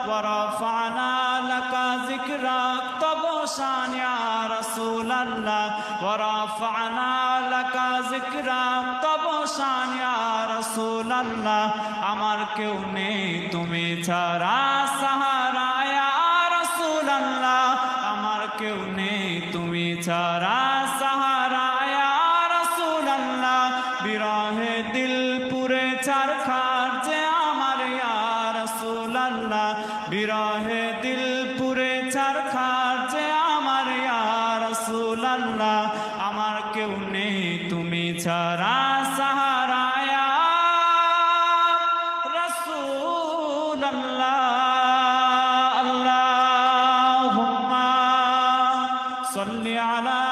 ওয়া রাফা'না লাকা যিকরাক তব শান ইয়া রাসূলুল্লাহ ওয়া রাফা'না লাকা যিকরাক তব শান ইয়া রাসূলুল্লাহ আমার কেউ নেই তুমি ছাড়া সাহারা ইয়া রাসূলুল্লাহ আমার কেউ নেই তুমি ছাড়া সাহারা ইয়া রাসূলুল্লাহ বিরহে দিল পুরে ছারখার যে আমার ইয়া রাসূলুল্লাহ বিরহে দিল পুরে ছারখার যে আমার ইয়া রাসূলুল্লাহ আমার কেউ নেই তুমি ছাড়া সাহারা ইয়া রাসূলুল্লাহ আল্লাহুম্মা সাল্লি আলা